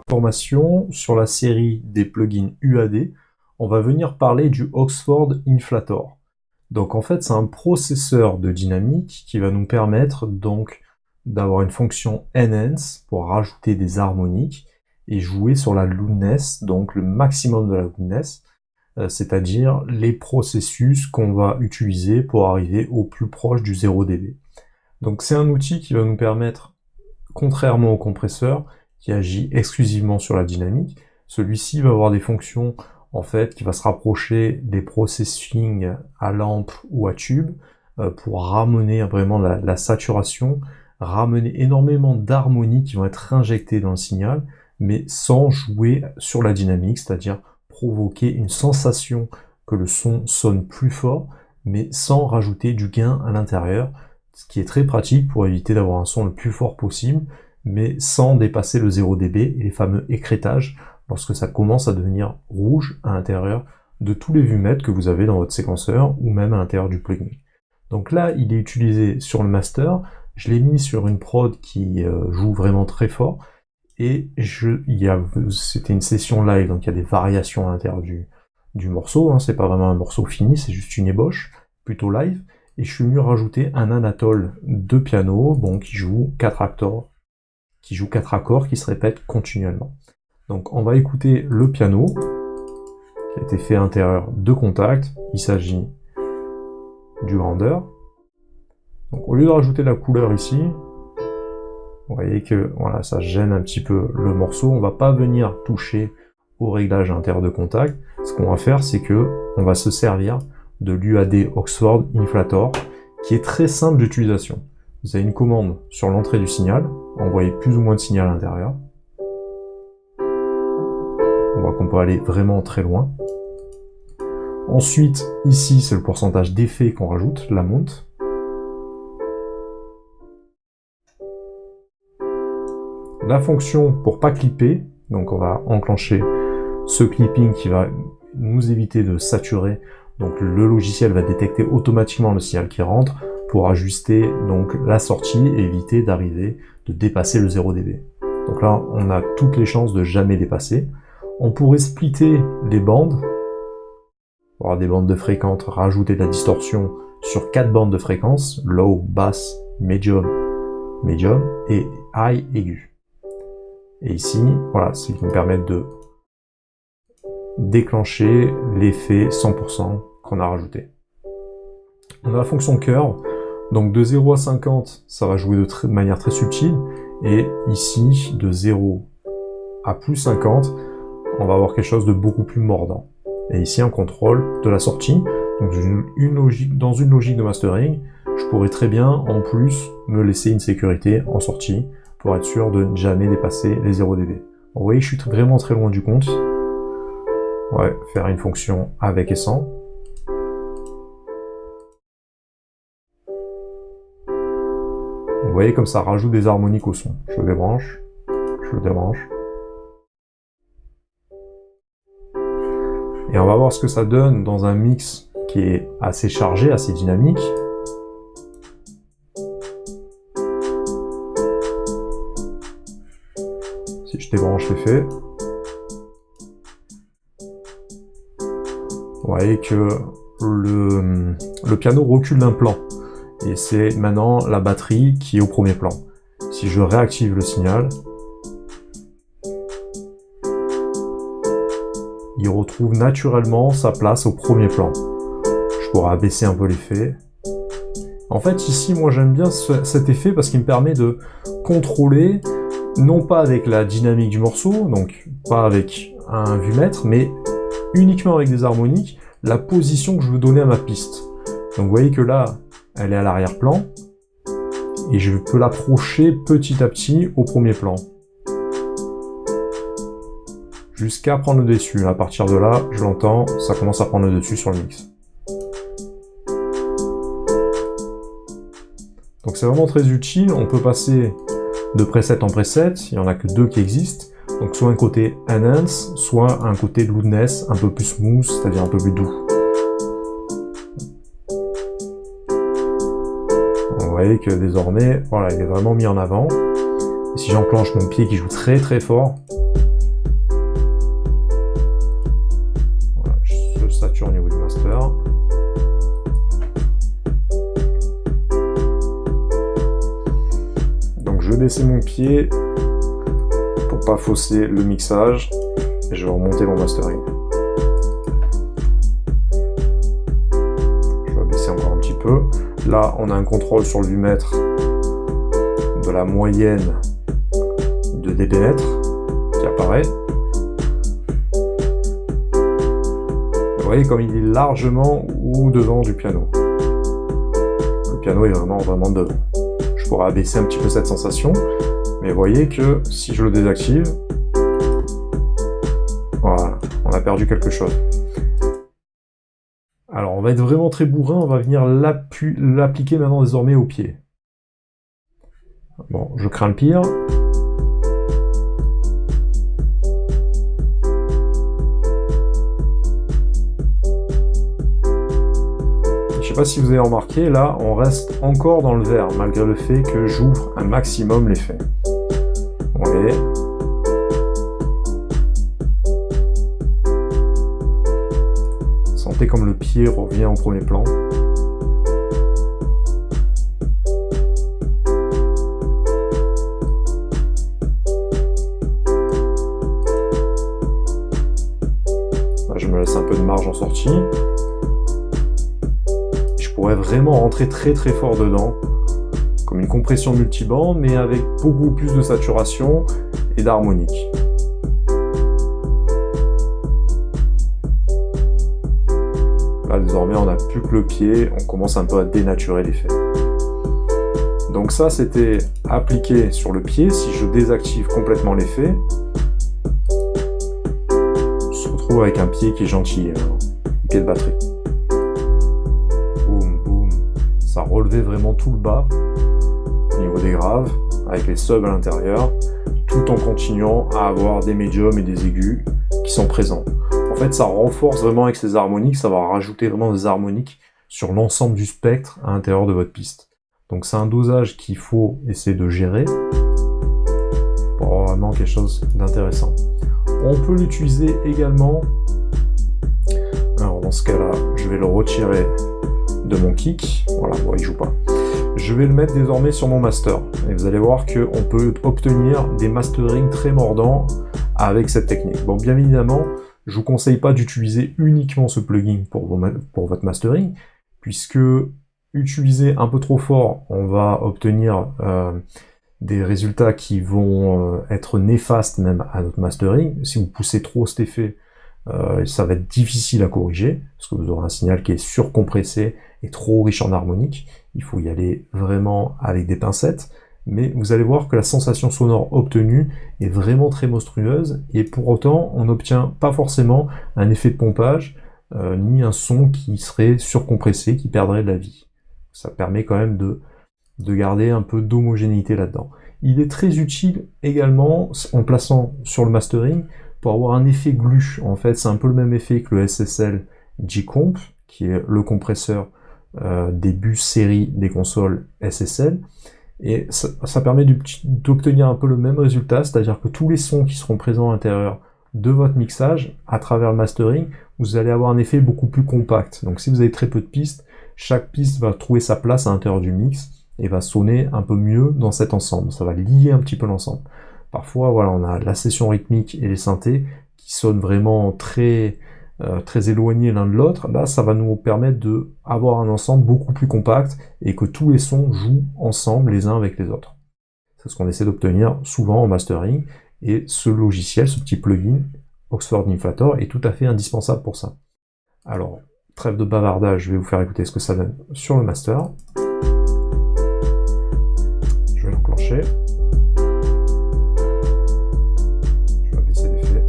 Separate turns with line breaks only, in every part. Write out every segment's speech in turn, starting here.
Formation sur la série des plugins UAD, on va venir parler du Oxford Inflator. Donc en fait c'est un processeur de dynamique qui va nous permettre donc d'avoir une fonction enhance pour rajouter des harmoniques et jouer sur la loudness, donc le maximum de la loudness, c'est-à-dire les processus qu'on va utiliser pour arriver au plus proche du 0 dB. Donc c'est un outil qui va nous permettre, contrairement au compresseur, qui agit exclusivement sur la dynamique, celui-ci va avoir des fonctions en fait qui va se rapprocher des processing à lampe ou à tube pour ramener vraiment la saturation, ramener énormément d'harmonies qui vont être injectées dans le signal, mais sans jouer sur la dynamique, c'est-à-dire provoquer une sensation que le son sonne plus fort, mais sans rajouter du gain à l'intérieur, ce qui est très pratique pour éviter d'avoir un son le plus fort possible, mais sans dépasser le 0 dB et les fameux écrétages lorsque ça commence à devenir rouge à l'intérieur de tous les vumètres que vous avez dans votre séquenceur ou même à l'intérieur du plugin. Donc là, il est utilisé sur le master, je l'ai mis sur une prod qui joue vraiment très fort, et c'était une session live, donc il y a des variations à l'intérieur du morceau, hein, c'est pas vraiment un morceau fini, c'est juste une ébauche, plutôt live, et je suis venu rajouter un Anatole de piano, bon, qui joue 4 accords qui se répètent continuellement. Donc on va écouter le piano, qui a été fait à l'intérieur de Kontakt, il s'agit du grandeur. Donc au lieu de rajouter la couleur ici, vous voyez que voilà, ça gêne un petit peu le morceau, on va pas venir toucher au réglage à l'intérieur de Kontakt. Ce qu'on va faire, c'est que on va se servir de l'UAD Oxford Inflator, qui est très simple d'utilisation. Vous avez une commande sur l'entrée du signal, envoyer plus ou moins de signal à l'intérieur. On voit qu'on peut aller vraiment très loin. Ensuite, ici, c'est le pourcentage d'effet qu'on rajoute, la monte. La fonction pour pas clipper, donc on va enclencher ce clipping qui va nous éviter de saturer. Donc le logiciel va détecter automatiquement le signal qui rentre pour ajuster donc la sortie et éviter de dépasser le 0 dB. Donc là, on a toutes les chances de jamais dépasser. On pourrait splitter les bandes, avoir des bandes de fréquences, rajouter de la distorsion sur 4 bandes de fréquences, low, basse, medium, medium et high, aigu. Et ici, voilà, c'est ce qui nous permet de déclencher l'effet 100% qu'on a rajouté. On a la fonction curve, donc de 0 à 50, ça va jouer de manière très subtile, et ici, de 0 à plus 50, on va avoir quelque chose de beaucoup plus mordant. Et ici, un contrôle de la sortie, donc dans une logique de mastering, je pourrais très bien, en plus, me laisser une sécurité en sortie, pour être sûr de ne jamais dépasser les 0 dB. Vous voyez, je suis vraiment très loin du compte. Ouais, faire une fonction avec et sans. Vous voyez comme ça rajoute des harmoniques au son. Je le débranche, je le débranche. Et on va voir ce que ça donne dans un mix qui est assez chargé, assez dynamique. Si je débranche l'effet, vous voyez que le piano recule d'un plan. Et c'est maintenant la batterie qui est au premier plan. Si je réactive le signal, il retrouve naturellement sa place au premier plan. Je pourrais abaisser un peu l'effet. En fait, ici, moi j'aime bien cet effet parce qu'il me permet de contrôler, non pas avec la dynamique du morceau, donc pas avec un vumètre, mais uniquement avec des harmoniques, la position que je veux donner à ma piste. Donc vous voyez que là, elle est à l'arrière-plan, et je peux l'approcher petit à petit au premier plan. Jusqu'à prendre le dessus. À partir de là, je l'entends, ça commence à prendre le dessus sur le mix. Donc c'est vraiment très utile, on peut passer de preset en preset, il n'y en a que 2 qui existent, donc soit un côté enhance, soit un côté loudness, un peu plus smooth, c'est-à-dire un peu plus doux. voyez que désormais, voilà, il est vraiment mis en avant. Et si j'enclenche mon pied qui joue très très fort, voilà, je sature au niveau du master. Donc je vais baisser mon pied pour pas fausser le mixage et je vais remonter mon mastering. Je vais baisser encore un petit peu. Là, on a un contrôle sur le lumètre de la moyenne de dBm qui apparaît. Vous voyez comme il est largement au-devant du piano. Le piano est vraiment devant. Je pourrais abaisser un petit peu cette sensation, mais vous voyez que si je le désactive, voilà, on a perdu quelque chose. Alors on va être vraiment très bourrin, on va venir l'appliquer maintenant désormais au pied. Bon, je crains le pire. Je sais pas si vous avez remarqué, là on reste encore dans le vert, malgré le fait que j'ouvre un maximum l'effet. Vous voyez ? Sentez comme le pied revient au premier plan. Là, je me laisse un peu de marge en sortie. Je pourrais vraiment rentrer très très fort dedans, comme une compression multiband, mais avec beaucoup plus de saturation et d'harmonique. Là, désormais, on n'a plus que le pied, on commence un peu à dénaturer l'effet. Donc ça, c'était appliqué sur le pied. Si je désactive complètement l'effet, on se retrouve avec un pied qui est gentil, un pied de batterie. Boum, boum. Ça relevait vraiment tout le bas, au niveau des graves, avec les subs à l'intérieur, tout en continuant à avoir des médiums et des aigus qui sont présents. En fait, ça renforce vraiment avec ces harmoniques, ça va rajouter vraiment des harmoniques sur l'ensemble du spectre à l'intérieur de votre piste. Donc c'est un dosage qu'il faut essayer de gérer pour avoir vraiment quelque chose d'intéressant. On peut l'utiliser également, alors dans ce cas-là, je vais le retirer de mon kick, voilà, bon, il joue pas. Je vais le mettre désormais sur mon master, et vous allez voir qu'on peut obtenir des masterings très mordants avec cette technique. Bon, bien évidemment, je vous conseille pas d'utiliser uniquement ce plugin pour votre mastering, puisque utiliser un peu trop fort, on va obtenir des résultats qui vont être néfastes même à notre mastering. Si vous poussez trop cet effet, ça va être difficile à corriger, parce que vous aurez un signal qui est surcompressé et trop riche en harmonique. Il faut y aller vraiment avec des pincettes. Mais vous allez voir que la sensation sonore obtenue est vraiment très monstrueuse, et pour autant, on n'obtient pas forcément un effet de pompage, ni un son qui serait surcompressé, qui perdrait de la vie. Ça permet quand même de garder un peu d'homogénéité là-dedans. Il est très utile également, en plaçant sur le mastering, pour avoir un effet glu. En fait, c'est un peu le même effet que le SSL G-Comp, qui est le compresseur des bus série des consoles SSL. Et ça permet d'obtenir un peu le même résultat, c'est-à-dire que tous les sons qui seront présents à l'intérieur de votre mixage, à travers le mastering, vous allez avoir un effet beaucoup plus compact. Donc si vous avez très peu de pistes, chaque piste va trouver sa place à l'intérieur du mix et va sonner un peu mieux dans cet ensemble. Ça va lier un petit peu l'ensemble. Parfois, voilà, on a la session rythmique et les synthés qui sonnent vraiment très éloignés l'un de l'autre. Là, ça va nous permettre d'avoir un ensemble beaucoup plus compact et que tous les sons jouent ensemble les uns avec les autres. C'est ce qu'on essaie d'obtenir souvent en mastering, et ce logiciel, ce petit plugin Oxford Inflator est tout à fait indispensable pour ça. Alors, trêve de bavardage, je vais vous faire écouter ce que ça donne sur le master. Je vais l'enclencher. Je vais baisser l'effet.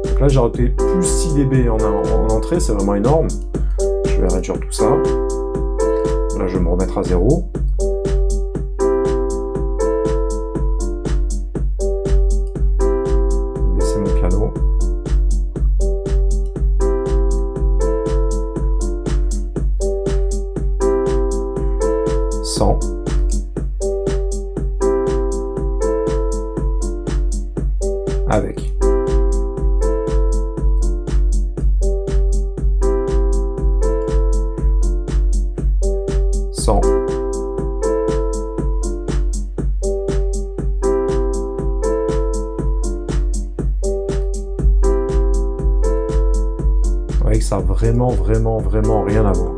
Donc là, j'ai rajouté plus 6 dB en entrée, c'est vraiment énorme. Je vais réduire tout ça. Là, je vais me remettre à 0. avec. Sans. Vous voyez que ça a vraiment rien à voir.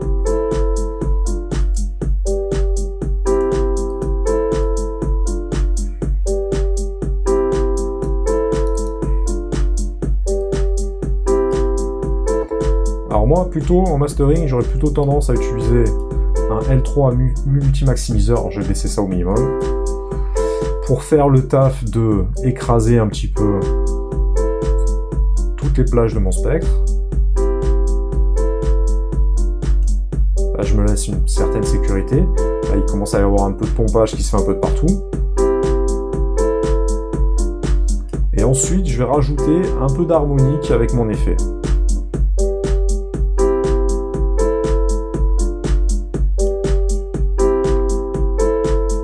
Alors moi, plutôt en mastering, j'aurais plutôt tendance à utiliser un L3 multi-maximiseur, je vais baisser ça au minimum, pour faire le taf de écraser un petit peu toutes les plages de mon spectre. Là, je me laisse une certaine sécurité. Là, il commence à y avoir un peu de pompage qui se fait un peu de partout. Et ensuite, je vais rajouter un peu d'harmonique avec mon effet.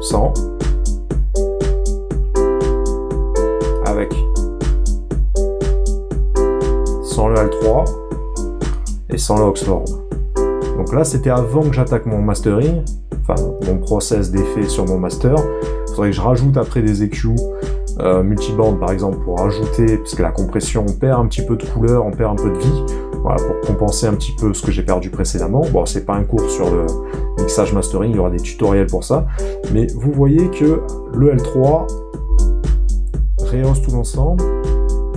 Sans. Avec. Sans le L3. Et sans le Oxford. Donc là, c'était avant que j'attaque mon mastering, enfin mon process d'effet sur mon master. Il faudrait que je rajoute après des EQ multiband par exemple pour ajouter, parce que la compression, on perd un petit peu de couleur, on perd un peu de vie, voilà, pour compenser un petit peu ce que j'ai perdu précédemment. Bon, c'est pas un cours sur le mixage mastering, il y aura des tutoriels pour ça, mais vous voyez que le L3 rehausse tout l'ensemble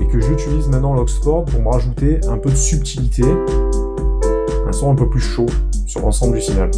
et que j'utilise maintenant l'Oxford pour me rajouter un peu de subtilité, un son un peu plus chaud sur l'ensemble du signal.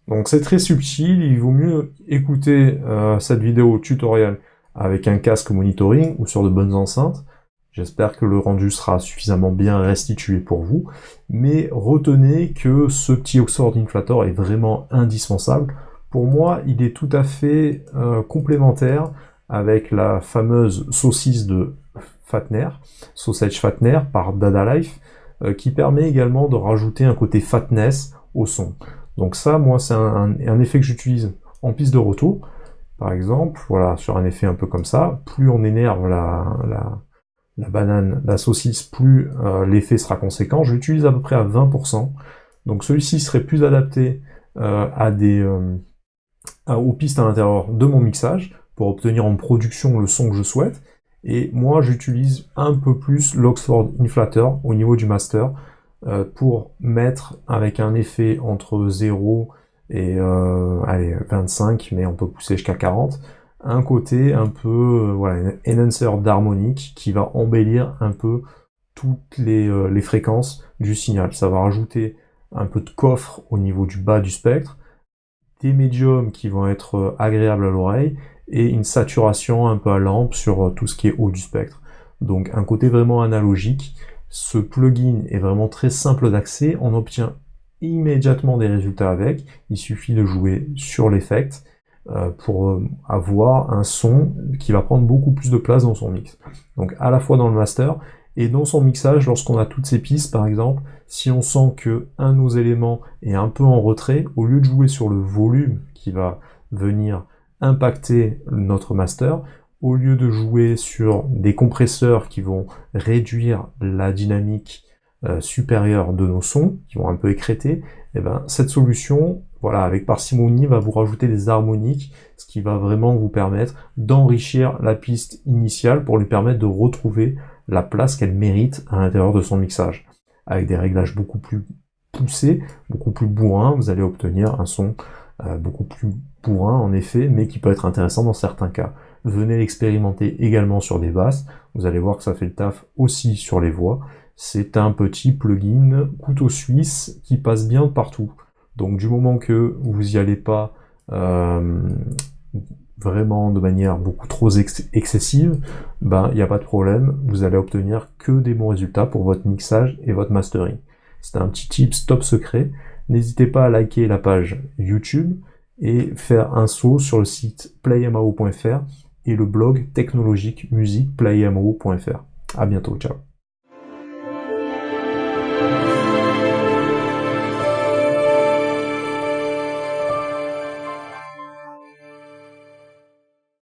Donc c'est très subtil, il vaut mieux écouter cette vidéo tutoriel avec un casque monitoring ou sur de bonnes enceintes. J'espère que le rendu sera suffisamment bien restitué pour vous, mais retenez que ce petit Oxford Inflator est vraiment indispensable. Pour moi, il est tout à fait complémentaire avec la fameuse saucisse de Fatner, Sausage Fatner par Dada Life, qui permet également de rajouter un côté fatness au son. Donc ça, moi, c'est un effet que j'utilise en piste de retour. Par exemple, voilà, sur un effet un peu comme ça, plus on énerve la banane, la saucisse, plus l'effet sera conséquent. Je l'utilise à peu près à 20%. Donc celui-ci serait plus adapté aux pistes à l'intérieur de mon mixage, pour obtenir en production le son que je souhaite. Et moi, j'utilise un peu plus l'Oxford Inflator au niveau du master, pour mettre avec un effet entre 0 et 25, mais on peut pousser jusqu'à 40, un côté un peu voilà, un enhancer d'harmonique qui va embellir un peu toutes les fréquences du signal. Ça va rajouter un peu de coffre au niveau du bas du spectre, des médiums qui vont être agréables à l'oreille, et une saturation un peu à lampe sur tout ce qui est haut du spectre. Donc un côté vraiment analogique. Ce plugin est vraiment très simple d'accès, on obtient immédiatement des résultats avec, il suffit de jouer sur l'effect pour avoir un son qui va prendre beaucoup plus de place dans son mix. Donc à la fois dans le master et dans son mixage, lorsqu'on a toutes ces pistes par exemple, si on sent que un de nos éléments est un peu en retrait, au lieu de jouer sur le volume qui va venir impacter notre master, au lieu de jouer sur des compresseurs qui vont réduire la dynamique supérieure de nos sons, qui vont un peu écréter, et ben cette solution, voilà, avec parcimonie, va vous rajouter des harmoniques, ce qui va vraiment vous permettre d'enrichir la piste initiale pour lui permettre de retrouver la place qu'elle mérite à l'intérieur de son mixage. Avec des réglages beaucoup plus poussés, beaucoup plus bourrins, vous allez obtenir un son beaucoup plus bourrin en effet, mais qui peut être intéressant dans certains cas. Venez l'expérimenter également sur des basses, vous allez voir que ça fait le taf aussi sur les voix. C'est un petit plugin couteau suisse qui passe bien partout. Donc du moment que vous y allez pas vraiment de manière beaucoup trop excessive, ben il n'y a pas de problème, vous allez obtenir que des bons résultats pour votre mixage et votre mastering. C'est un petit tips top secret. N'hésitez pas à liker la page YouTube et faire un saut sur le site playmao.fr et le blog technologique musique playmao.fr. À bientôt, ciao.